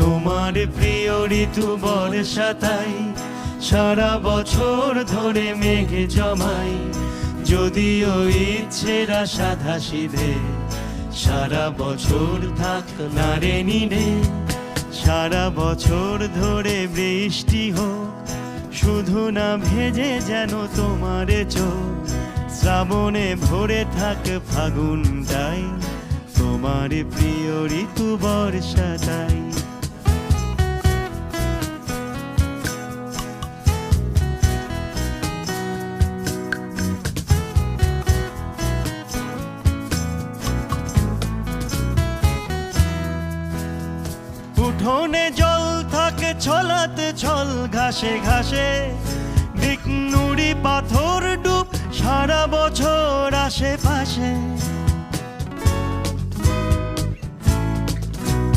তোমার প্রিয় ঋতু বর্ষা তাই সারা বছর ধরে মেঘে জমাই, যদিও ইচ্ছেরা সাধা সিধে সারা বছর থাক না রে নিরে। সারা বছর ধরে বৃষ্টি হোক, শুধু না ভেজে যেন তোমার চোখ, শ্রাবণে ভরে থাক ফাগুনটাই, তোমার প্রিয় ঋতু বর্ষা তাই। উঠোনে জল থাকে ছলাতে ছল ঘাসে ঘাসে, দিক নুড়ি পাথর ডুব সারা বছর আশেপাশে।